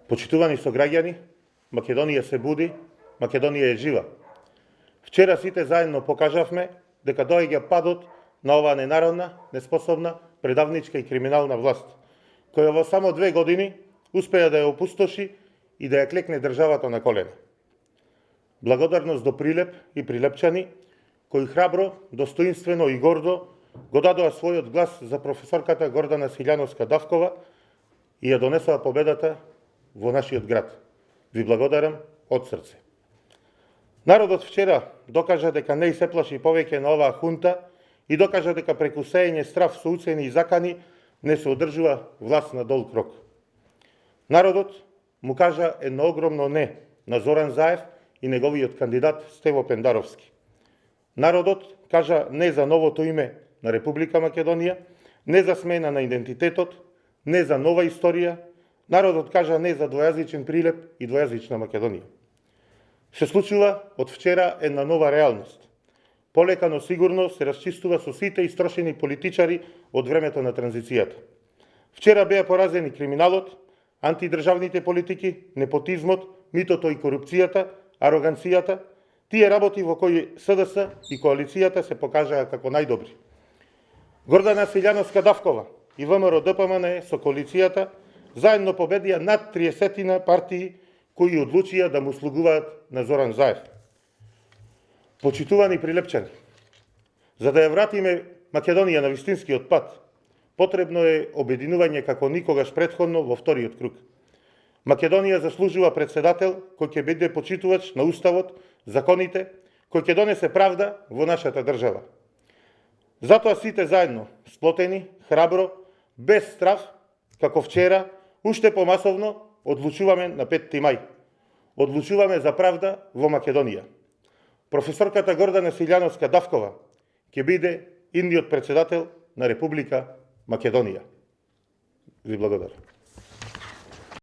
Почитувани сограѓани, Македонија се буди, Македонија е жива. Вчера сите заедно покажавме дека доаѓа падот на оваа ненародна, неспособна, предавничка и криминална власт, која во само 2 години успеа да ја опустоши и да ја клекне државата на колена. Благодарност до Прилеп и прилепчани, кои храбро, достоинствено и гордо го дадоа својот глас за професорката Гордана Силјановска-Давкова и ја донесоа победата во нашиот град. Ви благодарам од срце. Народот вчера докажа дека не се плаши повеќе на оваа хунта и докажа дека преку сеење страв со уцени и закани не се одржува власт на долг рок. Народот му кажа едно огромно не на Зоран Заев и неговиот кандидат Стево Пендаровски. Народот кажа не за новото име на Република Македонија, не за смена на идентитетот, не за нова историја. Народот кажа не за двојазичен Прилеп и двојазична Македонија. Се случува од вчера една нова реалност. Полека, но сигурно се расчистува со сите истрошени политичари од времето на транзицијата. Вчера беа поразени криминалот, антидржавните политики, непотизмот, митото и корупцијата, ароганцијата, тие работи во кои СДС и коалицијата се покажаа како најдобри. Гордана Силјановска-Давкова и ВМРО ДПМН со коалицијата заедно победија над 30 партии кои одлучија да му слугуваат на Зоран Заев. Почитувани прилепчани, за да ја вратиме Македонија на вистинскиот пат, потребно е обединување како никогаш претходно во вториот круг. Македонија заслужува председател кој ќе биде почитувач на уставот, законите, кој ќе донесе правда во нашата држава. Затоа сите заедно, сплотени, храбро, без страв, како вчера, уште помасовно одлучуваме на 5 мај. Одлучуваме за правда во Македонија. Професорката Гордана Силјановска-Давкова ќе биде идниот председател на Република Македонија. Ви благодарам.